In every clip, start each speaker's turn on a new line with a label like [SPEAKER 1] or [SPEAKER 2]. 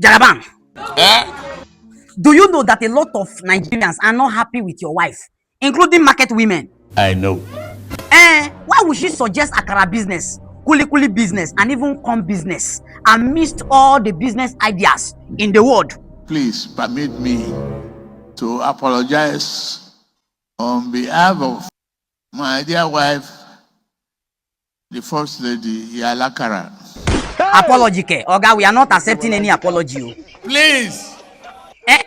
[SPEAKER 1] Jagaban,
[SPEAKER 2] Eh?
[SPEAKER 1] do you know that a lot of Nigerians are not happy with your wife, including market women?
[SPEAKER 2] I know.
[SPEAKER 1] Why would she suggest akara business, kuli business, and even corn business, amidst all the business ideas in the world?
[SPEAKER 2] Please permit me to apologize on behalf of my dear wife, the First Lady Yalakara.
[SPEAKER 1] Apology, ke? Oga, we are not accepting any apology.
[SPEAKER 2] Please.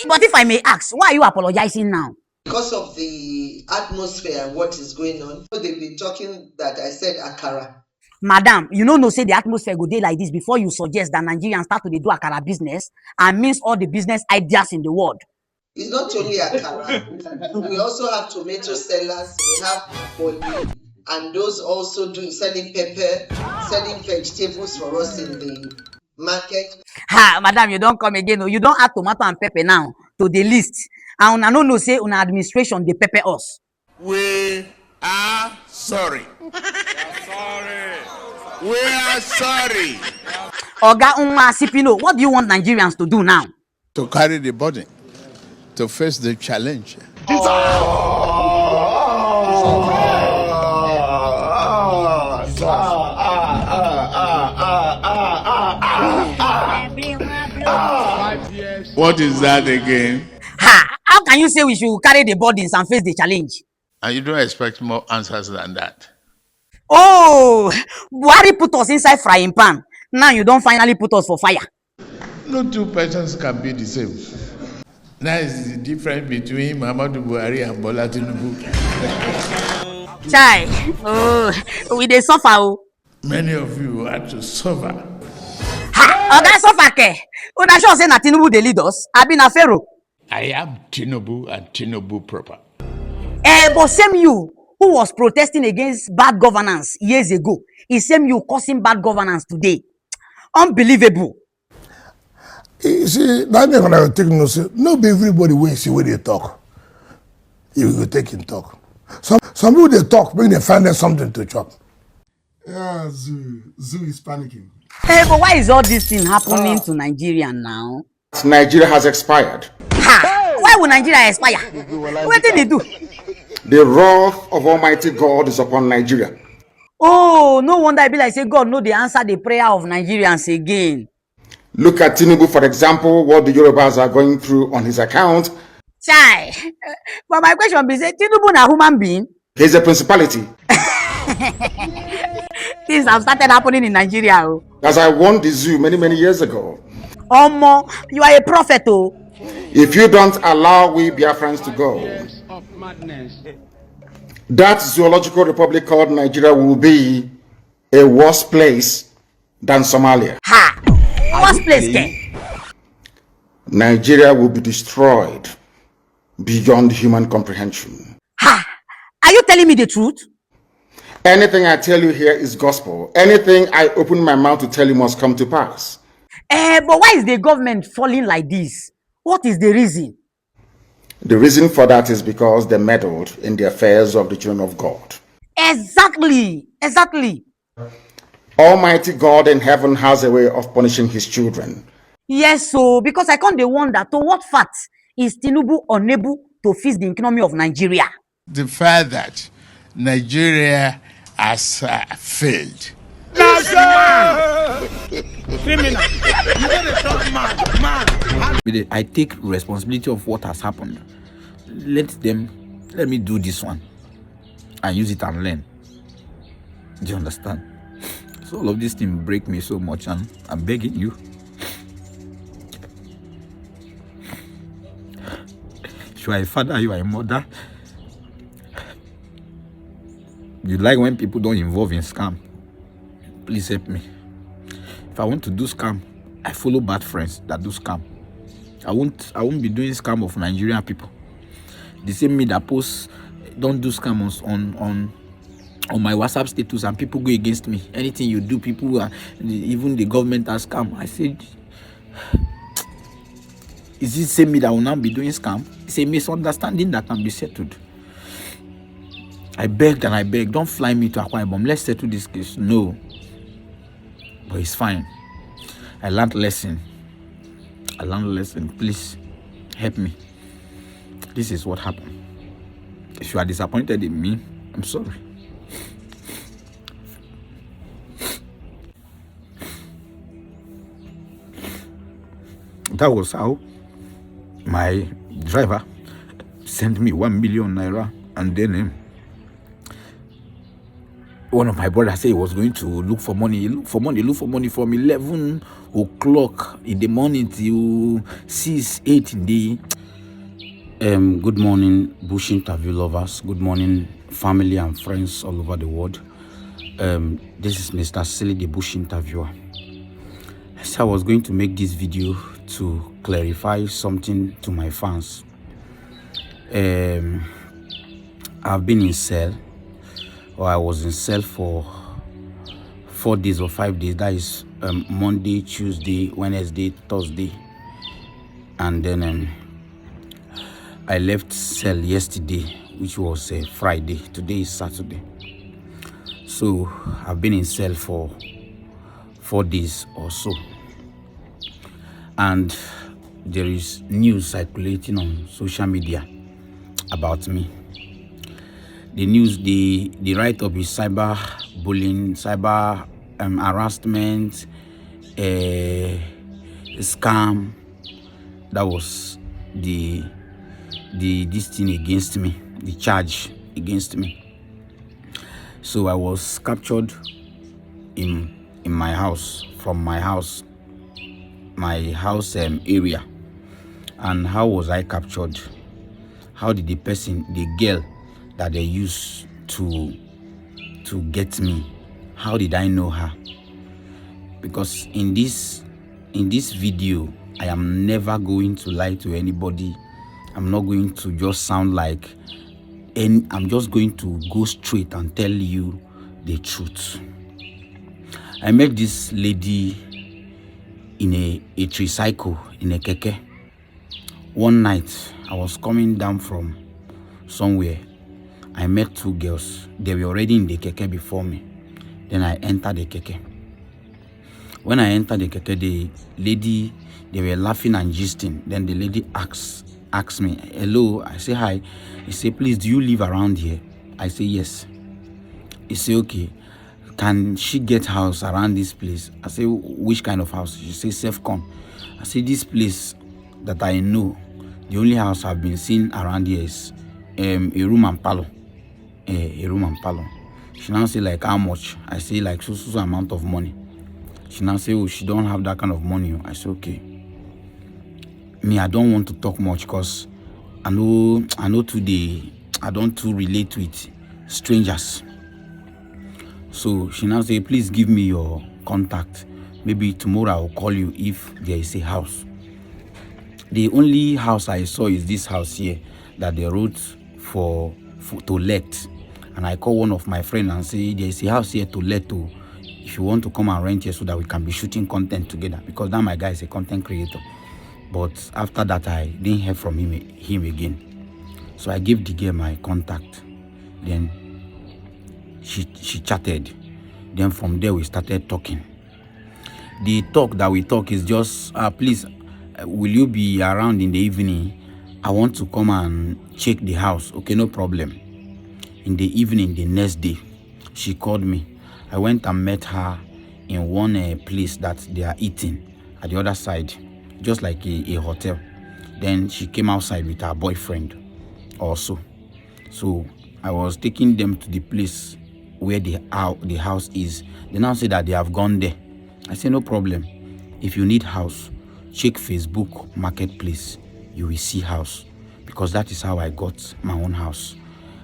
[SPEAKER 1] But if I may ask, why are you apologizing now?
[SPEAKER 3] Because of the atmosphere and what is going on. They've been talking that I said akara.
[SPEAKER 1] Madam, you know say the atmosphere go dey like this before you suggest that Nigerians start to do akara business and means all the business ideas in the world.
[SPEAKER 3] It's not only akara. We also have tomato sellers, we have boli, and those also selling pepper, selling vegetables for us in the market.
[SPEAKER 1] Madam, you don't come again. You don't add tomato and pepper now to the list. And I no say una administration dey pepper us.
[SPEAKER 2] We are sorry. We are sorry.
[SPEAKER 1] Oga Sipino, what do you want Nigerians to do now?
[SPEAKER 2] To carry the burden, to face the challenge. What is that again?
[SPEAKER 1] How can you say we should carry the burdens and face the challenge?
[SPEAKER 2] And you don't expect more answers than that.
[SPEAKER 1] Oh, Buhari put us inside frying pan. Now you don't finally put us for fire.
[SPEAKER 2] No two persons can be the same. That is the difference between Muhammadu Buhari and Bola Tinubu.
[SPEAKER 1] Chai, we dey suffer.
[SPEAKER 2] Many of you had to suffer.
[SPEAKER 1] Oga suffer ke? Una sure say na Tinubu dey lead us? Abi na Pharaoh?
[SPEAKER 2] I am Tinubu and Tinubu proper.
[SPEAKER 1] But same you who was protesting against bad governance years ago, is same you causing bad governance today. Unbelievable.
[SPEAKER 4] You see, that thing I take no say, no be everybody wey see where they talk. You go take him talk. Some people they talk, when they find them something to chop.
[SPEAKER 5] Yeah, Zoo is panicking.
[SPEAKER 1] But why is all this thing happening to Nigeria now?
[SPEAKER 6] Nigeria has expired.
[SPEAKER 1] Why would Nigeria expire? What did they do?
[SPEAKER 6] The wrath of Almighty God is upon Nigeria.
[SPEAKER 1] Oh, no wonder I be like say God no dey answer the prayer of Nigerians again.
[SPEAKER 6] Look at Tinubu, for example, what the Yorubas are going through on his account.
[SPEAKER 1] Chai, but my question be say Tinubu na human being?
[SPEAKER 6] He's a principality.
[SPEAKER 1] Things have started happening in Nigeria.
[SPEAKER 6] As I warned the zoo many years ago.
[SPEAKER 1] Omo, you are a prophet.
[SPEAKER 6] If you don't allow we Biafrans to go, that zoological republic called Nigeria will be a worse place than Somalia.
[SPEAKER 1] Worst place, ke?
[SPEAKER 6] Nigeria will be destroyed beyond human comprehension.
[SPEAKER 1] Are you telling me the truth?
[SPEAKER 6] Anything I tell you here is gospel. Anything I open my mouth to tell you must come to pass.
[SPEAKER 1] But why is the government falling like this? What is the reason?
[SPEAKER 6] The reason for that is because they meddled in the affairs of the children of God.
[SPEAKER 1] Exactly.
[SPEAKER 6] Almighty God in heaven has a way of punishing his children.
[SPEAKER 1] Yes, so because I can't wonder to what fact is Tinubu unable to fix the economy of Nigeria?
[SPEAKER 2] The fact that Nigeria has failed.
[SPEAKER 7] Criminal. I take responsibility of what has happened. Let me do this one and use it and learn. Do you understand? So all of this thing break me so much, and I'm begging you. You are a father, you are a mother. You like when people don't involve in scam. Please help me. If I want to do scam, I follow bad friends that do scam. I won't be doing scam of Nigerian people. The same me that posts don't do scam on my WhatsApp status and people go against me. Anything you do, people even the government has scam. I said, is it same me that will now be doing scam? It's a misunderstanding that can be settled. I begged and I begged, don't fly me to Akwa Ibom. Let's settle this case. No. But it's fine. I learned lesson. I learned a lesson. Please help me. This is what happened. If you are disappointed in me, I'm sorry. That was how my driver sent me 1 million naira, and then one of my brothers said he was going to look for money. He looked for money from 11 o'clock in the morning till 6, 8 in the. Good morning, bush interview lovers. Good morning, family and friends all over the world. This is Mr. Silly, the bush interviewer. So I was going to make this video to clarify something to my fans. I've been in cell, or I was in cell for 4 days or 5 days. That is Monday, Tuesday, Wednesday, Thursday, and then I left cell yesterday, which was Friday. Today is Saturday. So I've been in cell for 4 days or so, and there is news circulating on social media about me. The news, the write-up is cyber bullying, cyber harassment, scam. That was this thing against me, the charge against me. So I was captured in my house, from my house area. And how was I captured? How did the girl that they used to get me, how did I know her? Because in this video, I am never going to lie to anybody. I'm not going to just sound like, and I'm just going to go straight and tell you the truth. I met this lady in a tricycle, in a keke. One night, I was coming down from somewhere. I met 2 girls. They were already in the keke before me. Then I entered the keke. When I entered the keke, the lady, they were laughing and gisting. Then the lady asked me, hello. I say hi. He said, please, do you live around here? I say yes. He said, okay. Can she get house around this place? I say, which kind of house? She say, self-con. I say, this place that I know, the only house I've been seeing around here is a room and parlor. A room and parlor. She now say, like, how much? I say, like, so amount of money. She now say, oh, she don't have that kind of money. I say, okay. Me, I don't want to talk much because I know today I don't too relate with strangers. So she now say, please give me your contact. Maybe tomorrow I'll call you if there is a house. The only house I saw is this house here that they wrote for to let. And I call one of my friends and say, there is a house here to let to. If you want to come and rent here so that we can be shooting content together. Because now my guy is a content creator. But after that, I didn't hear from him again. So I gave the girl my contact. Then she chatted. Then from there we started talking. The talk that we talk is just, please, will you be around in the evening? I want to come and check the house. Okay, no problem. In the evening, the next day, she called me. I went and met her in one place that they are eating at the other side, just like a hotel. Then she came outside with her boyfriend also. So I was taking them to the place where the house is. They now say that they have gone there. I say, no problem. If you need house, check Facebook Marketplace. You will see house. Because that is how I got my own house.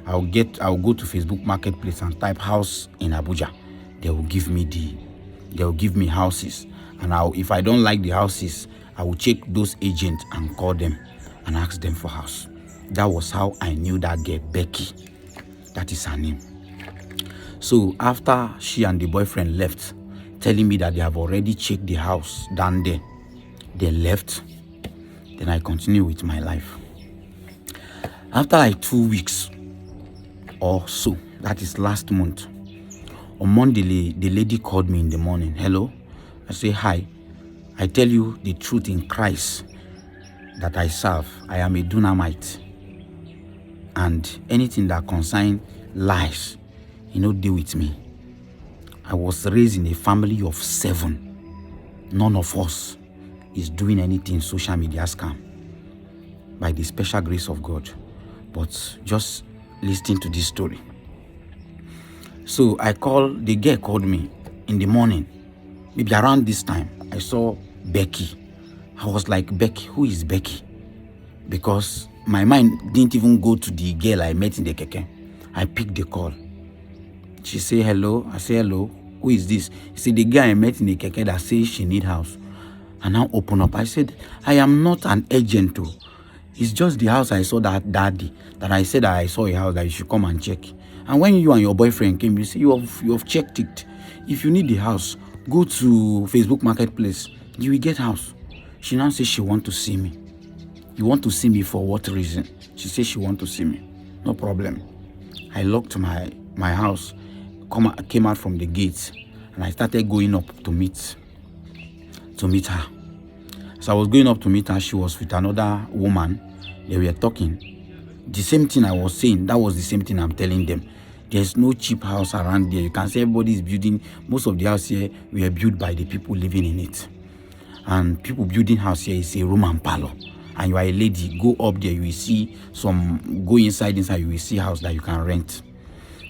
[SPEAKER 7] I'll go to Facebook Marketplace and type house in Abuja. They will give me houses. And if I don't like the houses, I will check those agents and call them and ask them for house. That was how I knew that girl, Becky. That is her name. So after she and the boyfriend left, telling me that they have already checked the house down there, they left. Then I continue with my life. After like 2 weeks or so, that is last month, on Monday, the lady called me in the morning. Hello? I say, hi. I tell you the truth in Christ that I serve. I am a Dunamite. And anything that concerns lies, deal with me. I was raised in a family of 7. None of us is doing anything social media scam by the special grace of God. But just listening to this story. So the girl called me in the morning. Maybe around this time, I saw Becky. I was like, Becky, who is Becky? Because my mind didn't even go to the girl I met in the keke. I picked the call. She said, hello. I said, hello. Who is this? She said, the girl I met in the keke that says she need house. And now open up. I said, I am not an agent too. It's just the house I saw that daddy. That I said that I saw a house that you should come and check. And when you and your boyfriend came, you say you have checked it. If you need the house, go to Facebook Marketplace. You will get house. She now says she want to see me. You want to see me for what reason? She says she want to see me. No problem. I locked my house, came out from the gates, and I started going up to meet her. So I was going up to meet her. She was with another woman. They were talking. The same thing I was saying, that was the same thing I'm telling them. There's no cheap house around there. You can see everybody is building. Most of the house here were built by the people living in it. And people building house here is a room and parlor. And you are a lady, go up there, you will see go inside, you will see house that you can rent.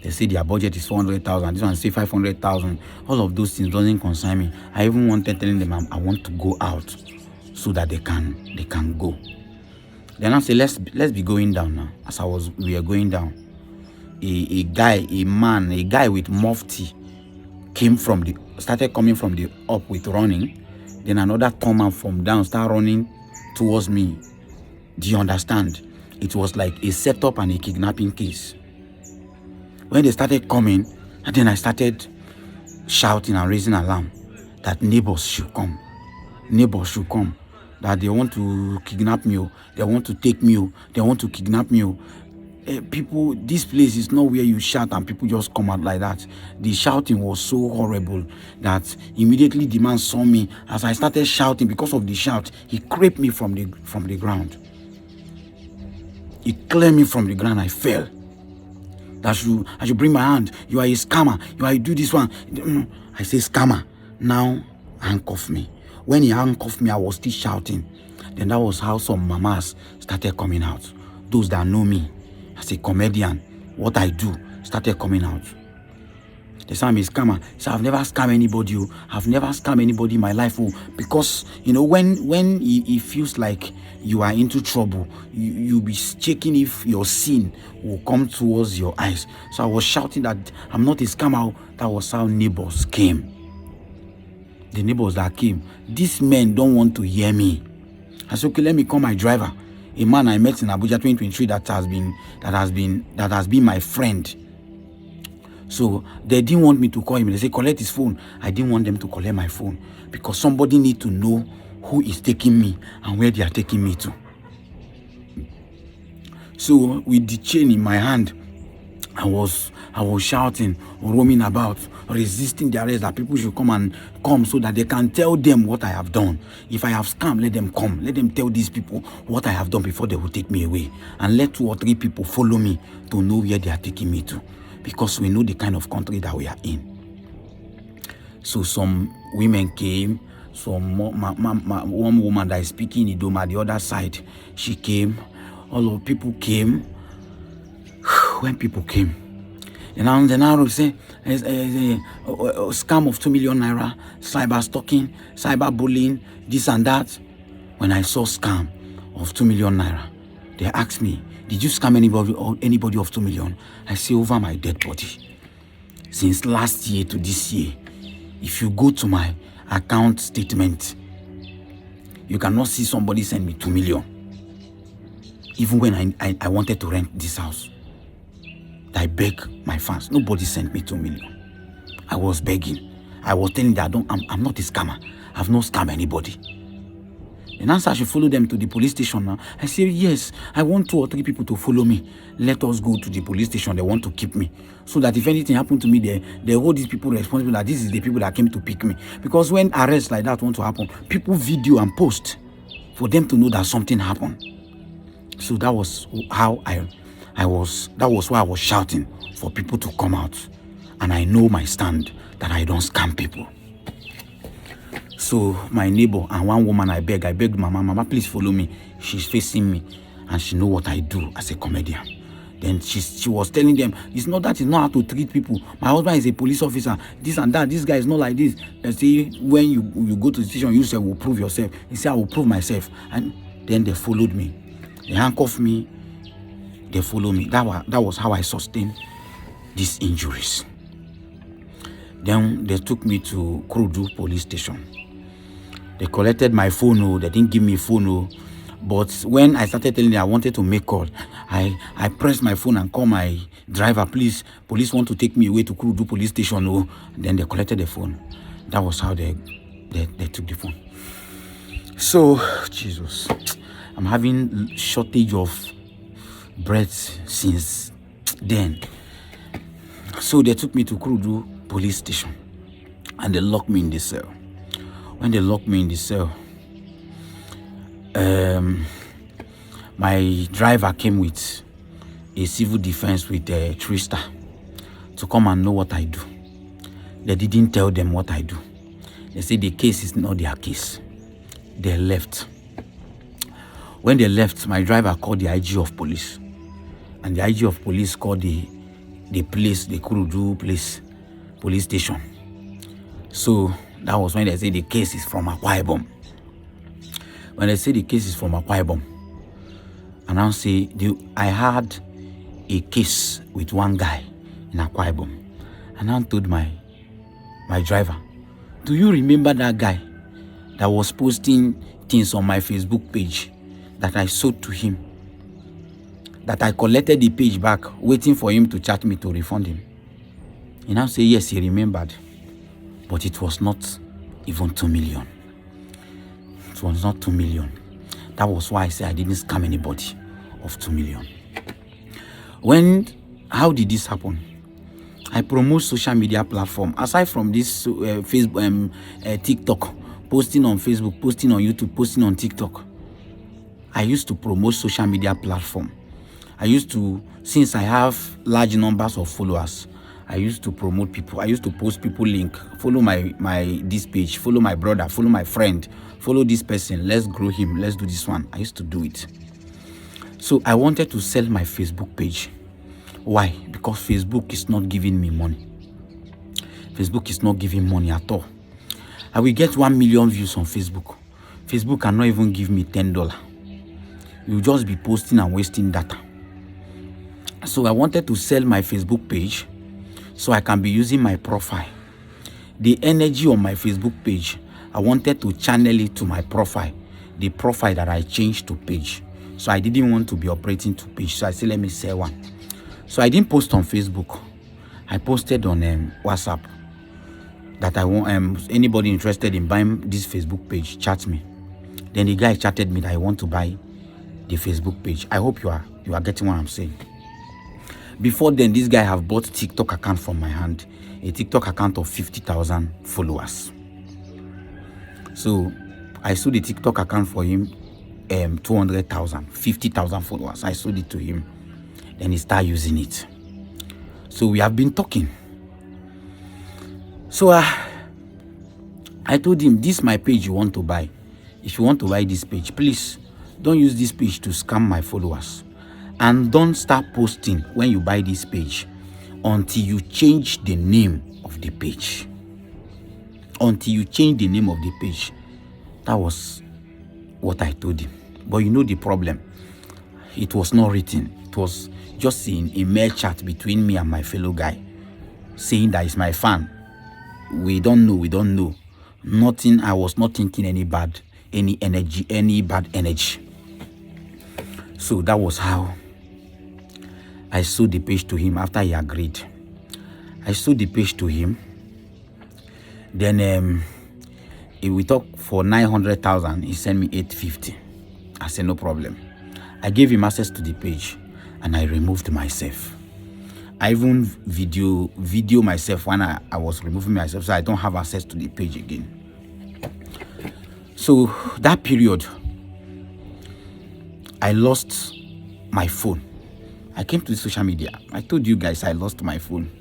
[SPEAKER 7] They say their budget is 400,000. This one say 500,000. All of those things doesn't concern me. I even wanted telling them I want to go out so that they can go. Then I say let's be going down now. As we are going down, a guy with mufti started coming from the up with running. Then another come out from down start running towards me. Do you understand? It was like a setup and a kidnapping case. When they started coming, and then I started shouting and raising alarm that neighbors should come. That they want to kidnap me, they want to take me, they want to kidnap me. People, this place is not where you shout and people just come out like that. The shouting was so horrible that immediately the man saw me. As I started shouting, because of the shout, he crept me from the ground. He cleared me from the ground. I fell. I should bring my hand. You are a scammer. You do this one. I say scammer. Now handcuff me. When he handcuffed me, I was still shouting. Then that was how some mamas started coming out. Those that know me as a comedian, what I do started coming out. They say I'm a scammer. So I've never scammed anybody. I've never scammed anybody in my life. Because, when it feels like you are into trouble, you'll be checking if your sin will come towards your eyes. So I was shouting that I'm not a scammer. That was how neighbors came. The neighbors that came, these men don't want to hear me. I said, okay, let me call my driver. A man I met in Abuja 2023 that has been my friend. So they didn't want me to call him. They said, collect his phone. I didn't want them to collect my phone because somebody need to know who is taking me and where they are taking me to. So with the chain in my hand, I was shouting, roaming about, resisting the arrest that people should come so that they can tell them what I have done. If I have scammed, let them come. Let them tell these people what I have done before they will take me away. And let 2 or 3 people follow me to know where they are taking me to. Because we know the kind of country that we are in. So some women came. One woman that is speaking Idoma, the other side, she came. All of people came. When people came, and then I say a scam of 2 million naira, cyber stalking, cyber bullying, this and that. When I saw scam of 2 million naira, they asked me, did you scam anybody of 2 million? I say, over my dead body. Since last year to this year, if you go to my account statement, you cannot see somebody send me 2 million. Even when I wanted to rent this house, I beg my fans. Nobody sent me 2 million. I was begging. I was telling them I'm not a scammer. I've not scammed anybody. Then answer, I should follow them to the police station now. I say, yes, I want 2 or 3 people to follow me. Let us go to the police station. They want to keep me. So that if anything happened to me there, they hold these people responsible that this is the people that came to pick me. Because when arrests like that want to happen, people video and post for them to know that something happened. So that was how that was why I was shouting for people to come out. And I know my stand that I don't scam people. So my neighbor and one woman, I begged Mama, please follow me. She's facing me and she know what I do as a comedian. Then she was telling them, it's not how to treat people. My husband is a police officer, this and that. This guy is not like this. They say, when you go to the station, you say, will prove yourself. He said, I will prove myself. And then they followed me. They handcuffed me. They followed me. That was how I sustained these injuries. Then they took me to Kurudu police station. They collected my phone. They didn't give me phone. But when I started telling them I wanted to make call, I pressed my phone and called my driver, please, police want to take me away to Kurudu police station. Then they collected the phone. That was how they took the phone. So, Jesus, I'm having shortage of breath since then. So they took me to Kurudu police station and they locked me in the cell. When they locked me in the cell, my driver came with a civil defense with a Trista to come and know what I do. They didn't tell them what I do. They said the case is not their case. They left. When they left, my driver called the IG of police. And the IG of police called the Kurudu police station. So that was when they said the case is from Akwa Ibom. When they say the case is from Akwa Ibom, and I'll say, I had a case with one guy in Akwa Ibom. And I told my driver, do you remember that guy that was posting things on my Facebook page that I sold to him? That I collected the page back, waiting for him to chat me to refund him. And I'll say, yes, he remembered. But it was not even 2 million. It was not 2 million. That was why I say I didn't scam anybody of 2 million. How did this happen? I promote social media platform. Aside from this Facebook, TikTok, posting on Facebook, posting on YouTube, posting on TikTok, I used to promote social media platform. Since I have large numbers of followers, I used to promote people. I used to post people link. Follow this page. Follow my brother. Follow my friend. Follow this person. Let's grow him. Let's do this one. I used to do it. So I wanted to sell my Facebook page. Why? Because Facebook is not giving me money. Facebook is not giving money at all. I will get 1 million views on Facebook. Facebook cannot even give me $10. You'll just be posting and wasting data. So I wanted to sell my Facebook page so I can be using my profile. The energy on my Facebook page, I wanted to channel it to my profile. The profile that I changed to page. So I didn't want to be operating to page. So I said, let me sell one. So I didn't post on Facebook. I posted on WhatsApp that I want anybody interested in buying this Facebook page, chat me. Then the guy chatted me that I want to buy the Facebook page. I hope you are getting what I'm saying. Before then, this guy have bought TikTok account from my hand, a TikTok account of 50,000 followers. So I sold the TikTok account for him, 200,000, 50,000 followers. I sold it to him. Then he started using it. So we have been talking. So I told him, this is my page you want to buy. If you want to buy this page, please don't use this page to scam my followers. And don't start posting when you buy this page until you change the name of the page. Until you change the name of the page. That was what I told him. But you know the problem. It was not written. It was just in a mere chat between me and my fellow guy, saying that he's my fan. We don't know. Nothing. I was not thinking any bad energy. So that was how I sold the page to him after he agreed. I sold the page to him. Then If we talk for 900,000, he sent me 850. I said, no problem. I gave him access to the page and I removed myself. I even video myself when I was removing myself, so I don't have access to the page again. So that period, I lost my phone. I came to social media. I told you guys I lost my phone.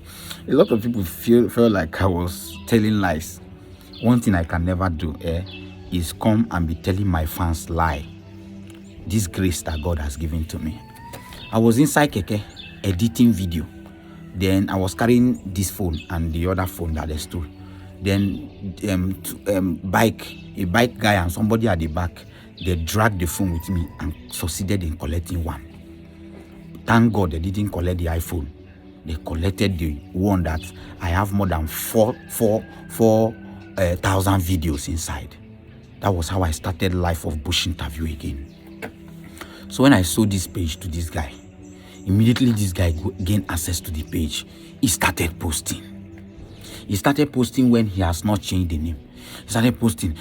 [SPEAKER 7] A lot of people felt like I was telling lies. One thing I can never do is come and be telling my fans lie. This grace that God has given to me. I was inside Keke editing video. Then I was carrying this phone and the other phone that I stole. Then a bike guy and somebody at the back, they dragged the phone with me and succeeded in collecting one. Thank God they didn't collect the iPhone. They collected the one that I have more than 4,000 videos inside. That was how I started Life of Bush interview again. So when I sold this page to this guy, immediately this guy gained access to the page. He started posting. He started posting when he has not changed the name. He started posting.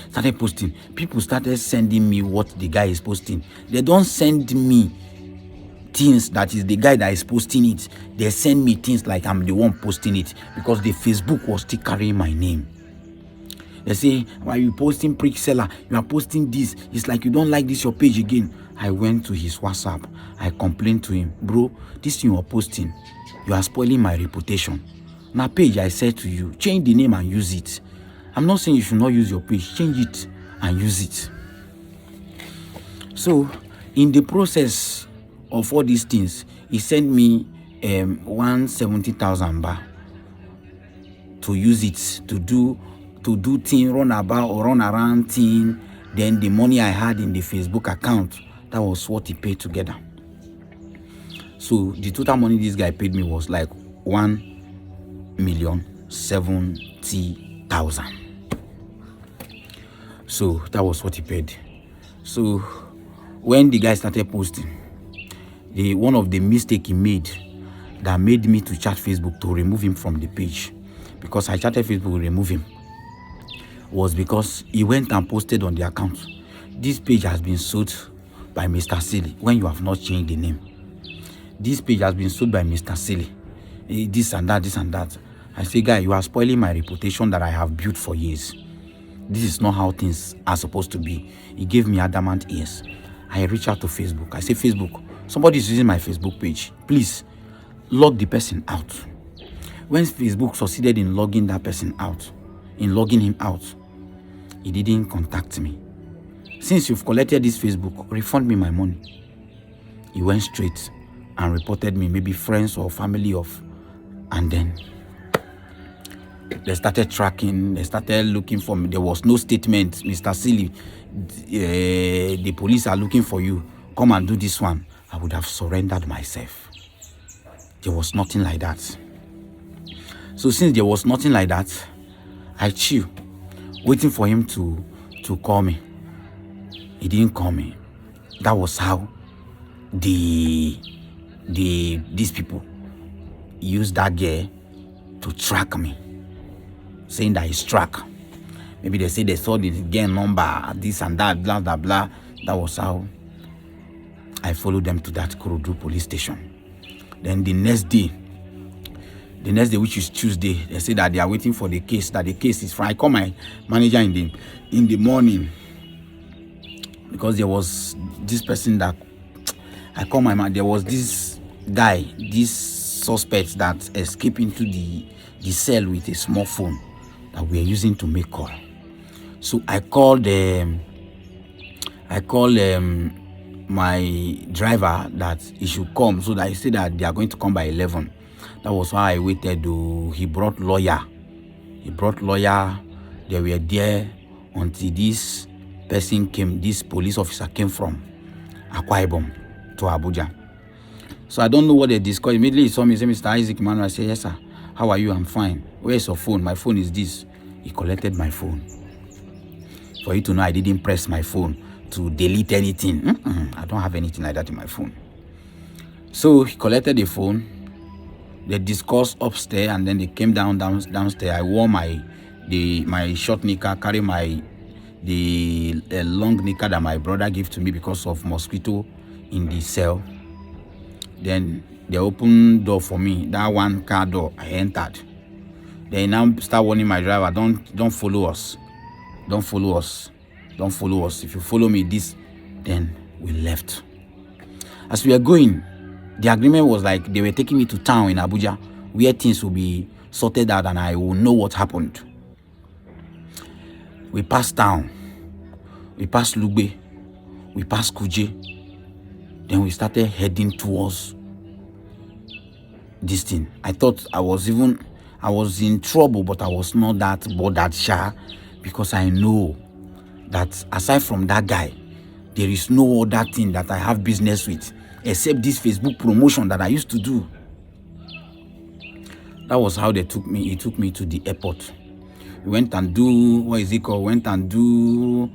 [SPEAKER 7] People started sending me what the guy is posting. They don't send me things that is the guy that is posting it. They send me things like I'm the one posting it because the Facebook was still carrying my name. They say, why are you posting prick seller? You are posting this. It's like you don't like this your page again. I went to his WhatsApp. I complained to him, bro, this thing you are posting, you are spoiling my reputation. Now page, I said to you, change the name and use it. I'm not saying you should not use your page. Change it and use it. So in the process of all these things, he sent me 170,000 baht to use it to do thing, run around thing. Then the money I had in the Facebook account, that was what he paid together. So the total money this guy paid me was like 1,070,000. So that was what he paid. So when the guy started posting, one of the mistake he made that made me to chat Facebook to remove him from the page, because I chatted Facebook to remove him, was because he went and posted on the account, this page has been sold by Mr. Silly, when you have not changed the name. This page has been sold by Mr. Silly. This and that. I say, guy, you are spoiling my reputation that I have built for years. This is not how things are supposed to be. He gave me adamant ears. I reach out to Facebook. I say, Facebook, somebody is using my Facebook page. Please, log the person out. When Facebook succeeded in logging that person out, in logging him out, he didn't contact me. Since you've collected this Facebook, refund me my money. He went straight and reported me, maybe friends or family of, and then they started tracking, they started looking for me. There was no statement, Mr. Silly, the police are looking for you, come and do this one. I would have surrendered myself. There was nothing like that. So since there was nothing like that, I chill, waiting for him to call me. He didn't call me. That was how these people used that girl to track me, saying that he's track. Maybe they say they saw the girl number, this and that, blah blah blah. That was how I followed them to that Kurudu police station. Then the next day, which is Tuesday, they say that they are waiting for the case, that the case is fine. I call my manager in the morning, because there was this person that I call my man. There was this guy, this suspect that escaped into the cell with a small phone that we are using to make call. So I called my driver that he should come, so that he said that they are going to come by 11. That was why I waited. He brought lawyer. They were there until this person came, this police officer came from Akwa Ibom to Abuja. So I don't know what they discussed. Immediately he saw me, say, Mr. Isaac Emmanuel. I said, yes, sir. How are you? I'm fine. Where's your phone? My phone is this. He collected my phone. For you to know, I didn't press my phone to delete anything. I don't have anything like that in my phone. So he collected the phone. They discussed upstairs, and then they came downstairs. I wore my short knicker, carry my the long knicker that my brother gave to me because of mosquito in the cell. Then they opened door for me. That one car door, I entered. They now start warning my driver, don't follow us. Don't follow us. Don't follow us. If you follow me, this, then we left. As we were going, the agreement was like they were taking me to town in Abuja where things will be sorted out and I will know what happened. We passed town. We passed Lugbe. We passed Kuje. Then we started heading towards this thing. I thought I was in trouble, but I was not that bothered, because I know that aside from that guy, there is no other thing that I have business with except this Facebook promotion that I used to do. That was how they took me. He took me to the airport. We went and do, went and do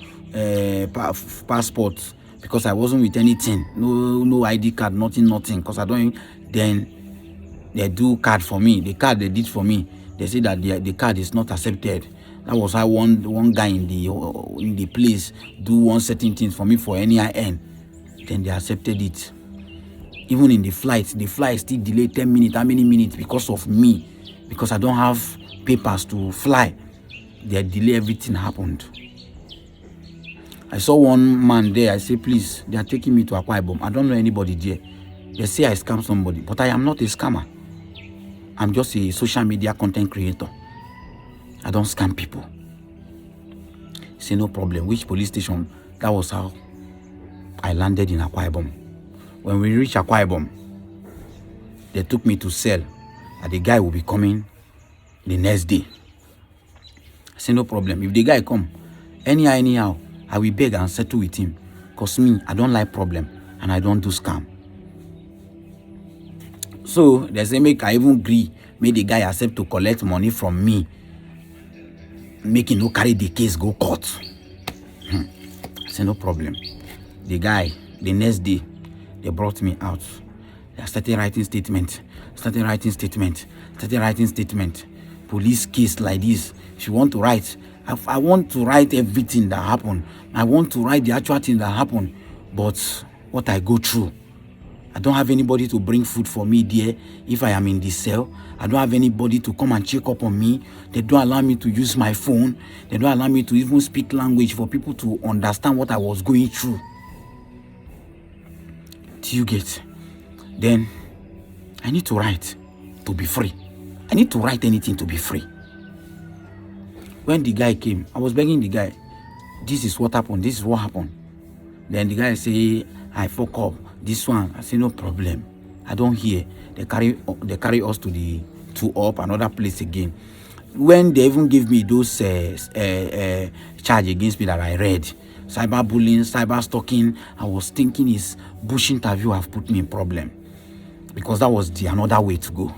[SPEAKER 7] passport, because I wasn't with anything. No ID card, nothing, because I don't. Then they do card for me. The card they did for me, they say that the card is not accepted. That was how one guy in the place do one certain things for me for NIN. Then they accepted it. Even in the flight still delayed 10 minutes. How many minutes? Because of me. Because I don't have papers to fly. They delay, everything happened. I saw one man there. I say, please, they are taking me to Akwa Ibom. I don't know anybody there. They say I scam somebody, but I am not a scammer. I'm just a social media content creator. I don't scam people. Say no problem. Which police station? That was how I landed in Akwa Ibom. When we reached Akwa Ibom, they took me to cell, and the guy will be coming the next day. I say no problem. If the guy come, anyhow, I will beg and settle with him. Because me, I don't like problem and I don't do scam. So they say make I even agree, make the guy accept to collect money from me. Make him no carry the case go court. I say no problem. The guy, the next day, they brought me out. They started writing statement. Police case like this. If you want to write, I want to write everything that happened. I want to write the actual thing that happened. But what I go through, I don't have anybody to bring food for me there if I am in the cell. I don't have anybody to come and check up on me. They don't allow me to use my phone. They don't allow me to even speak language for people to understand what I was going through. Do you get? Then I need to write to be free. I need to write anything to be free. When the guy came, I was begging the guy, this is what happened, this is what happened. Then the guy say, I fuck up, this one. I say, no problem. I don't hear. They carry us to up another place again. When they even give me those charge against me that I read, cyberbullying, cyber stalking, I was thinking is bush interview have put me in problem. Because that was another way to go.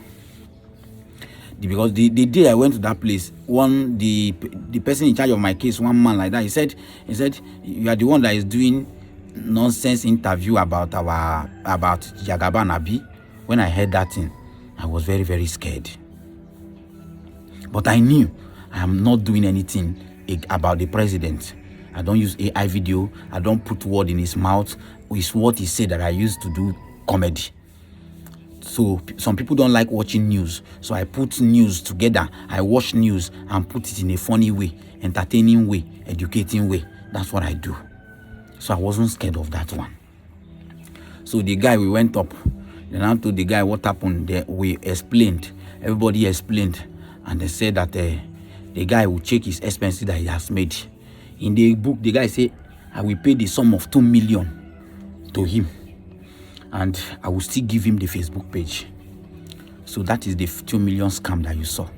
[SPEAKER 7] Because the day I went to that place, the person in charge of my case, one man like that, he said, you are the one that is doing nonsense interview about Jagaban Abi. When I heard that thing, I was very, very scared. But I knew I am not doing anything about the president. I don't use AI video. I don't put word in his mouth. It's what he said that I used to do comedy. So some people don't like watching news. So I put news together. I watch news and put it in a funny way, entertaining way, educating way. That's what I do. So I wasn't scared of that one. So the guy, we went up. Then I told the guy what happened. We explained. Everybody explained. And they said that the guy will check his expenses that he has made. In the book, the guy said, I will pay the sum of 2 million to him. And I will still give him the Facebook page. So that is the 2 million scam that you saw.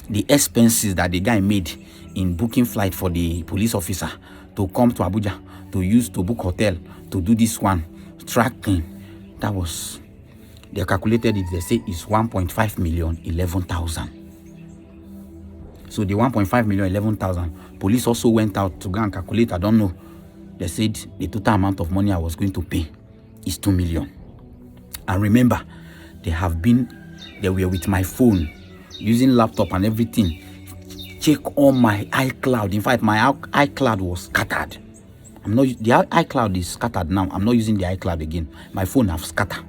[SPEAKER 7] The expenses that the guy made in booking flight for the police officer to come to Abuja, to book hotel, to do this one, tracking, that was, they calculated it, they say it's 1.5 million, 11,000. So the 1.5 million, 11,000, police also went out to go and calculate, I don't know. They said the total amount of money I was going to pay is 2 million. And remember, they were with my phone, using laptop and everything, check all my iCloud. In fact, my iCloud was scattered. The iCloud is scattered now. I'm not using the iCloud again. My phone have scattered.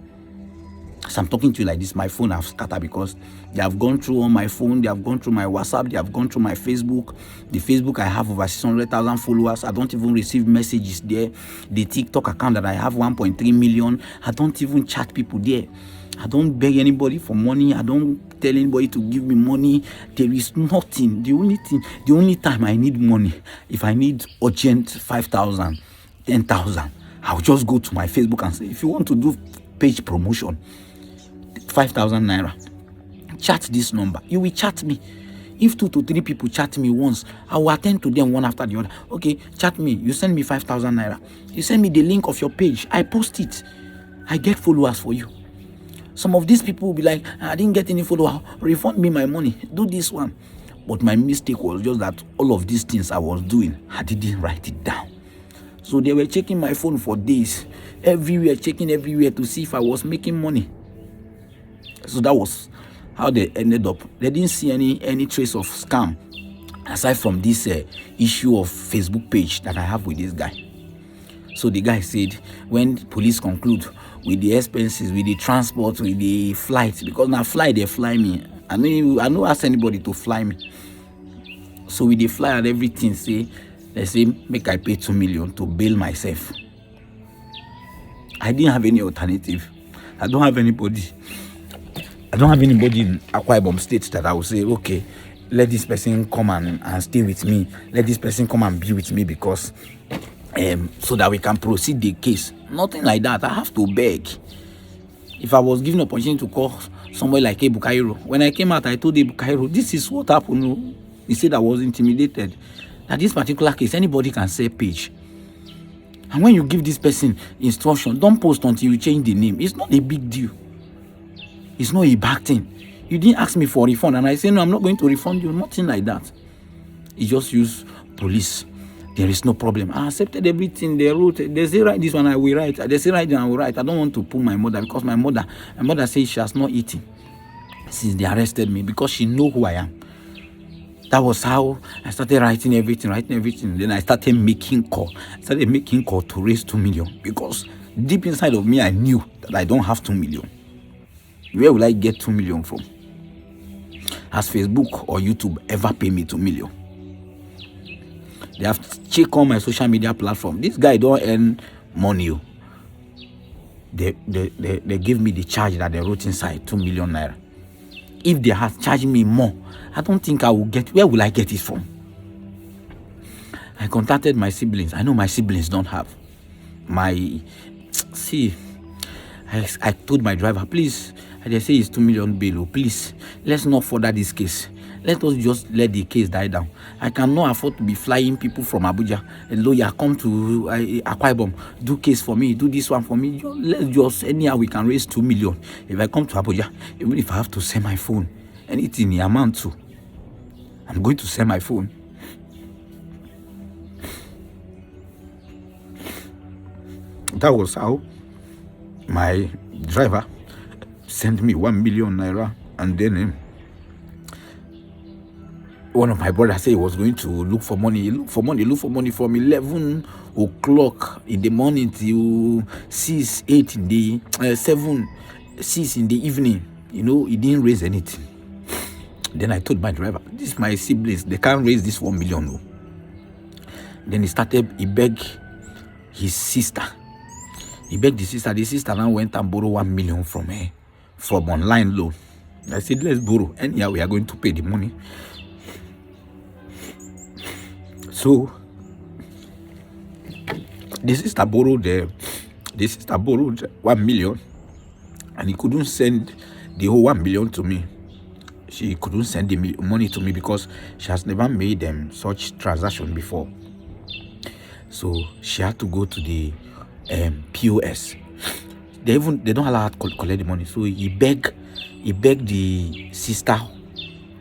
[SPEAKER 7] As I'm talking to you like this, my phone have scattered because they have gone through on my phone, they have gone through my WhatsApp, they have gone through my Facebook. The Facebook, I have over 600,000 followers. I don't even receive messages there. The TikTok account that I have 1.3 million, I don't even chat people there. I don't beg anybody for money. I don't tell anybody to give me money. There is nothing. The only time I need money, if I need urgent 5,000, 10,000, I'll just go to my Facebook and say, if you want to do page promotion, 5,000 naira, chat this number. You will chat me. If 2 to 3 people chat me once, I will attend to them one after the other. Okay, chat me. You send me 5,000 naira. You send me the link of your page. I post it. I get followers for you. Some of these people will be like, I didn't get any follower. Refund me my money. Do this one. But my mistake was just that all of these things I was doing, I didn't write it down. So they were checking my phone for days. Checking everywhere to see if I was making money. So that was how they ended up. They didn't see any trace of scam aside from this issue of Facebook page that I have with this guy. So the guy said, when police conclude with the expenses, with the transport, with the flights, because now they fly me. I don't ask anybody to fly me. So with the fly and everything, they say make I pay 2 million to bail myself. I didn't have any alternative. I don't have anybody in Akwa Ibom State that I will say, okay, let this person come and stay with me. Let this person come and be with me because so that we can proceed the case. Nothing like that. I have to beg. If I was given an opportunity to call somebody like Ebu Cairo, when I came out, I told Ebu Cairo, this is what happened. He said I was intimidated. That this particular case, anybody can say page. And when you give this person instruction, don't post until you change the name. It's not a big deal. It's not a bad thing. You didn't ask me for a refund, and I say, no, I'm not going to refund you. Nothing like that. You just use police. There is no problem. I accepted everything they wrote. They say, write this one, I will write. They say, write this one, I will write. I don't want to pull my mother because my mother says she has not eaten since they arrested me because she know who I am. That was how I started writing everything. Then I started making call. To raise 2 million because deep inside of me, I knew that I don't have 2 million. Where will I get 2 million from? Has Facebook or YouTube ever paid me 2 million? They have checked on my social media platform. This guy don't earn money. They give me the charge that they wrote inside, 2 million naira. If they have charged me more, I don't think I will get. Where will I get it from? I contacted my siblings. I know my siblings don't have. I told my driver, please, they say it's 2 million bail. Please, let's not further this case. Let us just let the case die down. I cannot afford to be flying people from Abuja. A lawyer come to Akwa Ibom, do case for me, do this one for me. Let's just, anyhow, we can raise 2 million. If I come to Abuja, even if I have to sell my phone, anything in amount to, I'm going to sell my phone. That was how my driver sent me 1 million naira, and then one of my brothers said he was going to look for money. He looked for money from 11 o'clock in the morning till 6 in the evening. He didn't raise anything. Then I told my driver, this is my siblings, they can't raise this 1 million. No. Then he begged his sister. The sister now went and borrowed 1 million from her from online loan. I said, let's borrow. Anyhow, we are going to pay the money. So the sister borrowed 1 million, and he couldn't send the whole 1 million to me. She couldn't send the money to me because she has never made such transaction before. So she had to go to the POS. They don't allow her to collect the money. So he begged the sister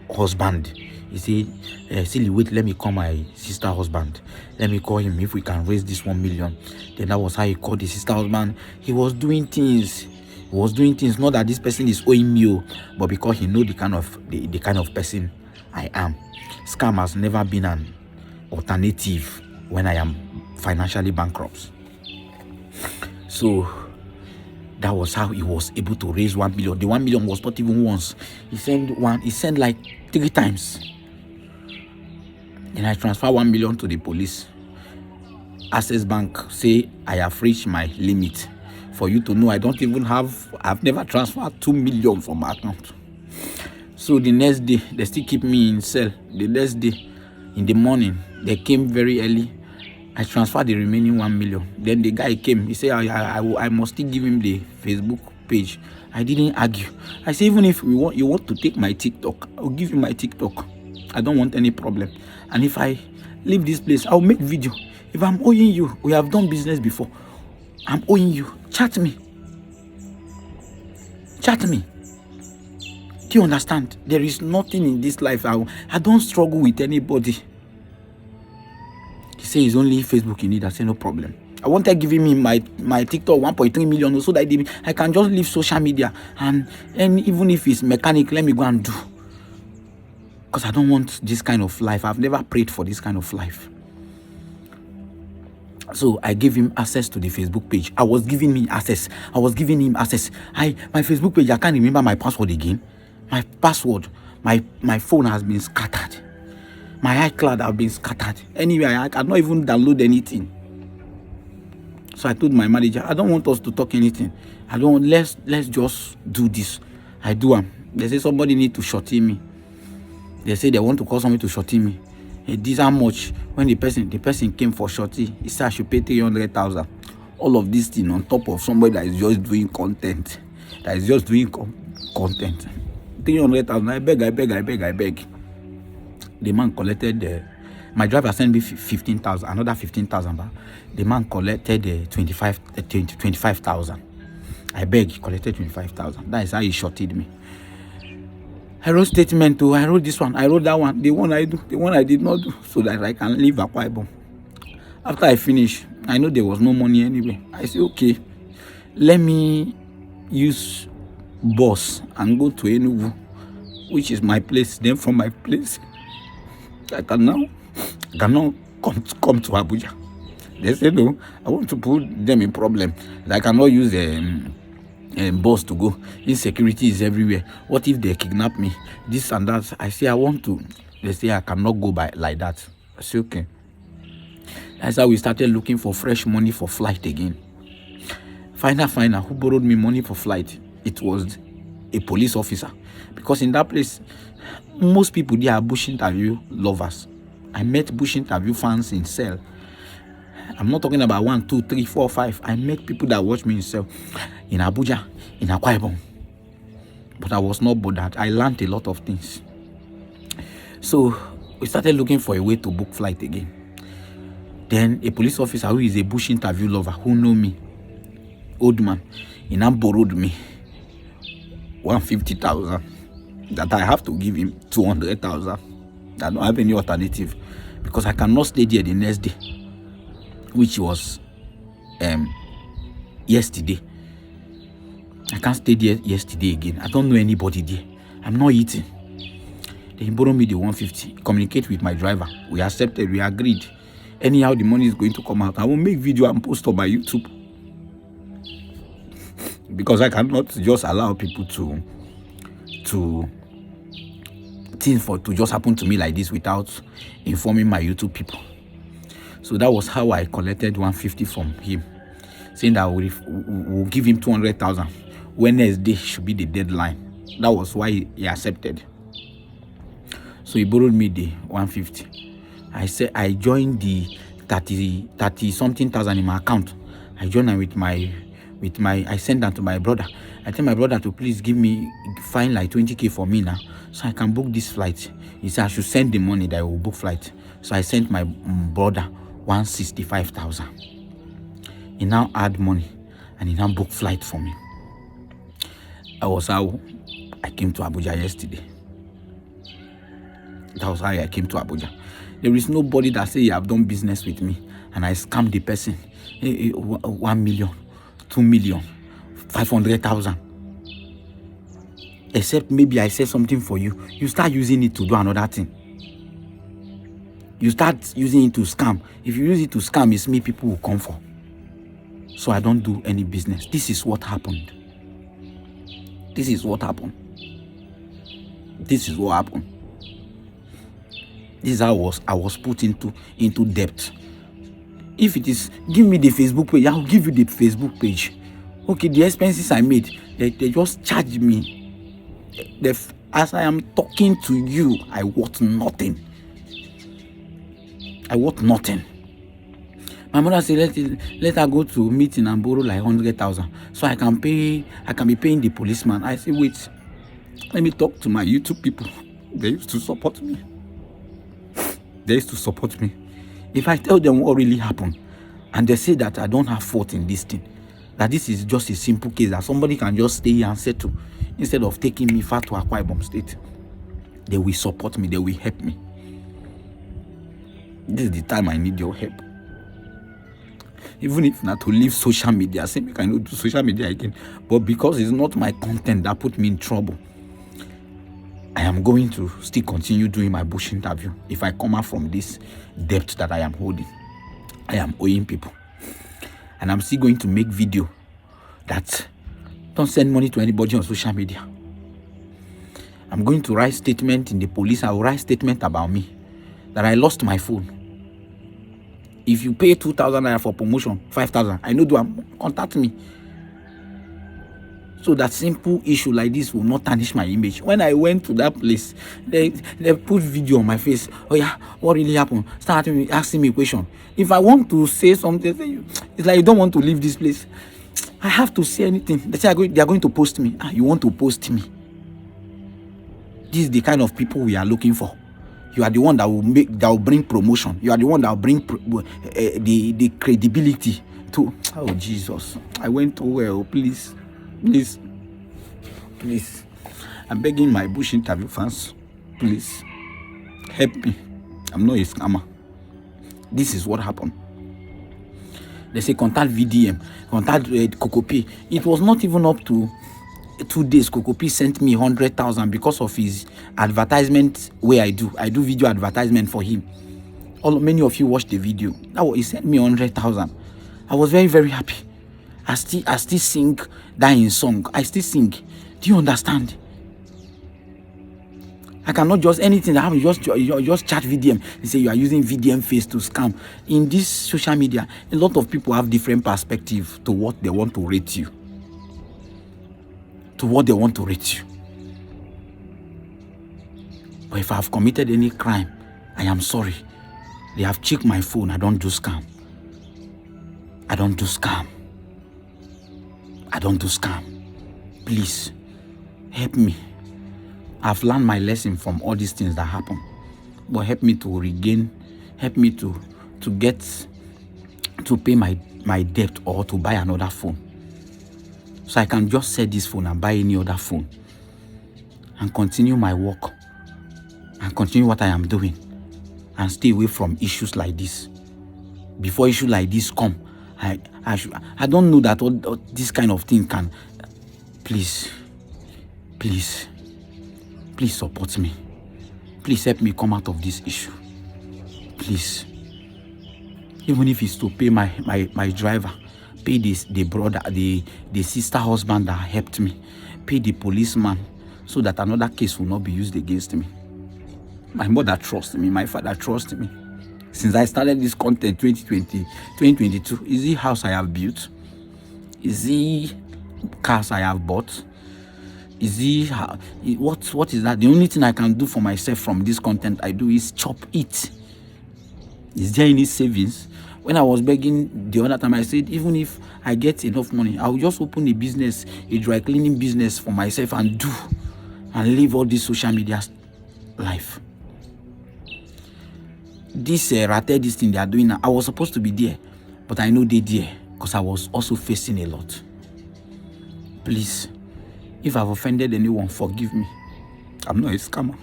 [SPEAKER 7] husband. He said, Silly, wait, let me call my sister husband. Let me call him if we can raise this 1 million. Then that was how he called the sister husband. He was doing things. Not that this person is owing me, but because he know the kind of person I am. Scam has never been an alternative when I am financially bankrupt. So that was how he was able to raise 1 million. The 1 million was not even once. He sent like 3 times. Then I transfer 1 million to the police. Access Bank say I have reached my limit. For you to know, I've never transferred 2 million from my account. So the next day, they still keep me in cell. The next day, in the morning, they came very early. I transferred the remaining 1 million. Then the guy came. He said, I must still give him the Facebook page. I didn't argue. I said, even if you want to take my TikTok, I'll give you my TikTok. I don't want any problem. And if I leave this place, I'll make video. If I'm owing you, we have done business before. I'm owing you. Chat me. Chat me. Do you understand? There is nothing in this life. I don't struggle with anybody. He said it's only Facebook you need. I said no problem. I wanted giving him my TikTok 1.3 million so that I can just leave social media and even if it's mechanic, let me go and do. Because I don't want this kind of life. I've never prayed for this kind of life. So I gave him access to the Facebook page. I was giving him access. My Facebook page, I can't remember my password again. My password, my phone has been scattered. My iCloud has been scattered. Anyway, I cannot even download anything. So I told my manager, I don't want us to talk anything. Let's just do this. I do. They say somebody need to shorty me. They say they want to call somebody to shorty me. This how much when the person came for shorty, he said I should pay 300,000. All of this thing on top of somebody that is just doing content. Content. 300,000. I beg. The man collected my driver sent me 15,000, another 15,000. The man collected 25,000. I beg, he collected 25,000. That is how he shorted me. I wrote statement too. I wrote this one. I wrote that one. The one I do. The one I did not do. So that I can leave Akwa Ibom. After I finished, I know there was no money anyway. I said, okay, let me use bus and go to Enugu, which is my place. Then from my place, I can now come to Abuja. They said, no, I want to put them in problem. I cannot use bus to go. Insecurity is everywhere. What if they kidnap me? This and that. I say I want to. They say I cannot go by like that. I say okay. That's how we started looking for fresh money for flight again. Final. Who borrowed me money for flight? It was a police officer. Because in that place, most people there are bush interview lovers. I met bush interview fans in cell. I'm not talking about 1, 2, 3, 4, 5. I met people that watch me in cell in Abuja, in Akwa Ibom. But I was not bothered. I learned a lot of things. So we started looking for a way to book flight again. Then a police officer who is a bush interview lover, who know me, old man, he now borrowed me 150,000 that I have to give him 200,000. I don't have any alternative because I cannot stay there the next day, which was yesterday. I can't stay there yesterday again. I don't know anybody there. I'm not eating. Then he borrowed me the 150. Communicate with my driver. We accepted. We agreed. Anyhow, the money is going to come out. I will make video and post on my YouTube. Because I cannot just allow people to just happen to me like this without informing my YouTube people. So that was how I collected 150 from him, saying that we'll give him 200,000. Wednesday should be the deadline. That was why he accepted. So he borrowed me the 150. I said I joined the 30 something thousand in my account. I joined with my I sent that to my brother. I tell my brother to please find like 20K for me now, so I can book this flight. He said I should send the money that I will book flight. So I sent my brother 165,000. He now add money and he now booked flight for me. That was how I came to Abuja yesterday. That was how I came to Abuja. There is nobody that say you have done business with me and I scammed the person 1 million, 2 million, 500,000. except maybe I said something for you, you start using it to do another thing. You start using it to scam. If you use it to scam, it's me people will come for. So I don't do any business. This is what happened. This is what happened. This is what happened. This is how I was put into debt. If it is, give me the Facebook page, I'll give you the Facebook page. Okay, the expenses I made, they just charge me. As I am talking to you, I worth nothing. I worth nothing. My mother said, let her go to meeting and borrow like 100,000 so I can be paying the policeman. I say, wait, let me talk to my YouTube people. They used to support me. If I tell them what really happened, and they say that I don't have fault in this thing, that this is just a simple case that somebody can just stay here and settle, instead of taking me far to Akwa Ibom State, they will support me, they will help me. This is the time I need your help. Even if not to leave social media, say I cannot do social media again, but because it's not my content that put me in trouble, I am going to still continue doing my bush interview. If I come out from this debt that I am holding, I am owing people, and I'm still going to make video that don't send money to anybody on social media. I'm going to write statement in the police. I will write statement about me that I lost my phone. If you pay 2,000 naira for promotion, 5,000, I know contact me. So that simple issue like this will not tarnish my image. When I went to that place, they put video on my face. Oh yeah, what really happened? Start asking me a question. If I want to say something, it's like you don't want to leave this place. I have to say anything. They say they are going to post me. You want to post me? This is the kind of people we are looking for. You are the one that will bring promotion. You are the one that will bring the credibility to. Oh Jesus, I went too well. Please. I'm begging my bush interview fans. Please help me. I'm not a scammer. This is what happened. They say contact VDM, contact Kokopi. It was not even up to 2 days. Kokopi sent me 100,000 because of his advertisement where I do video advertisement for him. Many of you watched the video. He sent me 100,000. I was very, very happy. I still sing that in song. I still sing. Do you understand? I cannot just anything that happens, just chat VDM. They say you are using VDM face to scam. In this social media, a lot of people have different perspective to what they want to rate you. But if I have committed any crime, I am sorry. They have checked my phone. I don't do scam. Please, help me. I've learned my lesson from all these things that happen. But help me to regain, help me to pay my debt or to buy another phone. So I can just sell this phone and buy any other phone and continue my work and continue what I am doing and stay away from issues like this. Before issues like this come, I don't know that all this kind of thing can. Please support me. Please help me come out of this issue. Please. Even if it's to pay my driver, pay the brother, the sister husband that helped me, pay the policeman so that another case will not be used against me. My mother trusts me, my father trusts me. Since I started this content 2022, is it house I have built? Is it cars I have bought? Is it what is that? The only thing I can do for myself from this content I do is chop it. Is there any savings? When I was begging the other time, I said, even if I get enough money, I will just open a business, a dry cleaning business for myself and live all this social media life. This this thing they are doing now, I was supposed to be there, but I know they're there because I was also facing a lot. Please, if I've offended anyone, forgive me. I'm not a scammer.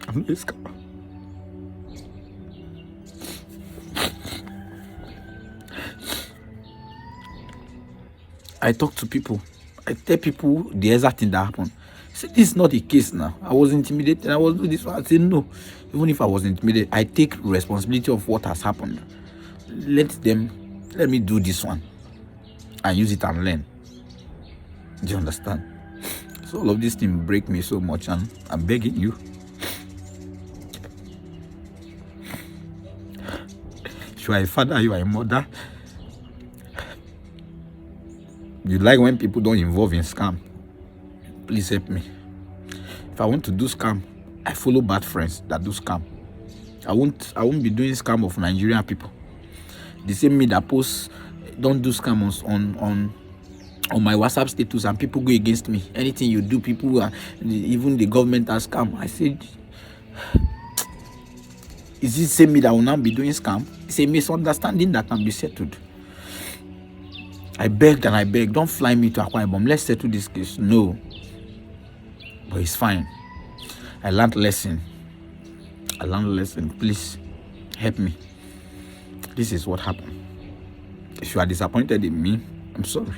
[SPEAKER 7] I'm not a scammer. I talk to people. I tell people the exact thing that happened. I say, this is not the case now. I was intimidated. I was doing this. I say, no. Even if I was intimidated, I take responsibility of what has happened. Let me do this one and use it and learn. Do you understand? So all of these things break me so much, and I'm begging you. You are a father, you are a mother. You like when people don't involve in scam. Please help me. If I want to do scam, I follow bad friends that do scam. I won't be doing scam of Nigerian people. The same me that posts don't do scam on my WhatsApp status, and people go against me. Anything you do, people even the government has scam. I said, is it same me that will now be doing scam? It's a misunderstanding that can be settled. I begged and I begged, don't fly me to Akwa Ibom. Let's settle this case. No. But it's fine. I learned lesson. Please help me. This is what happened. If you are disappointed in me, I'm sorry.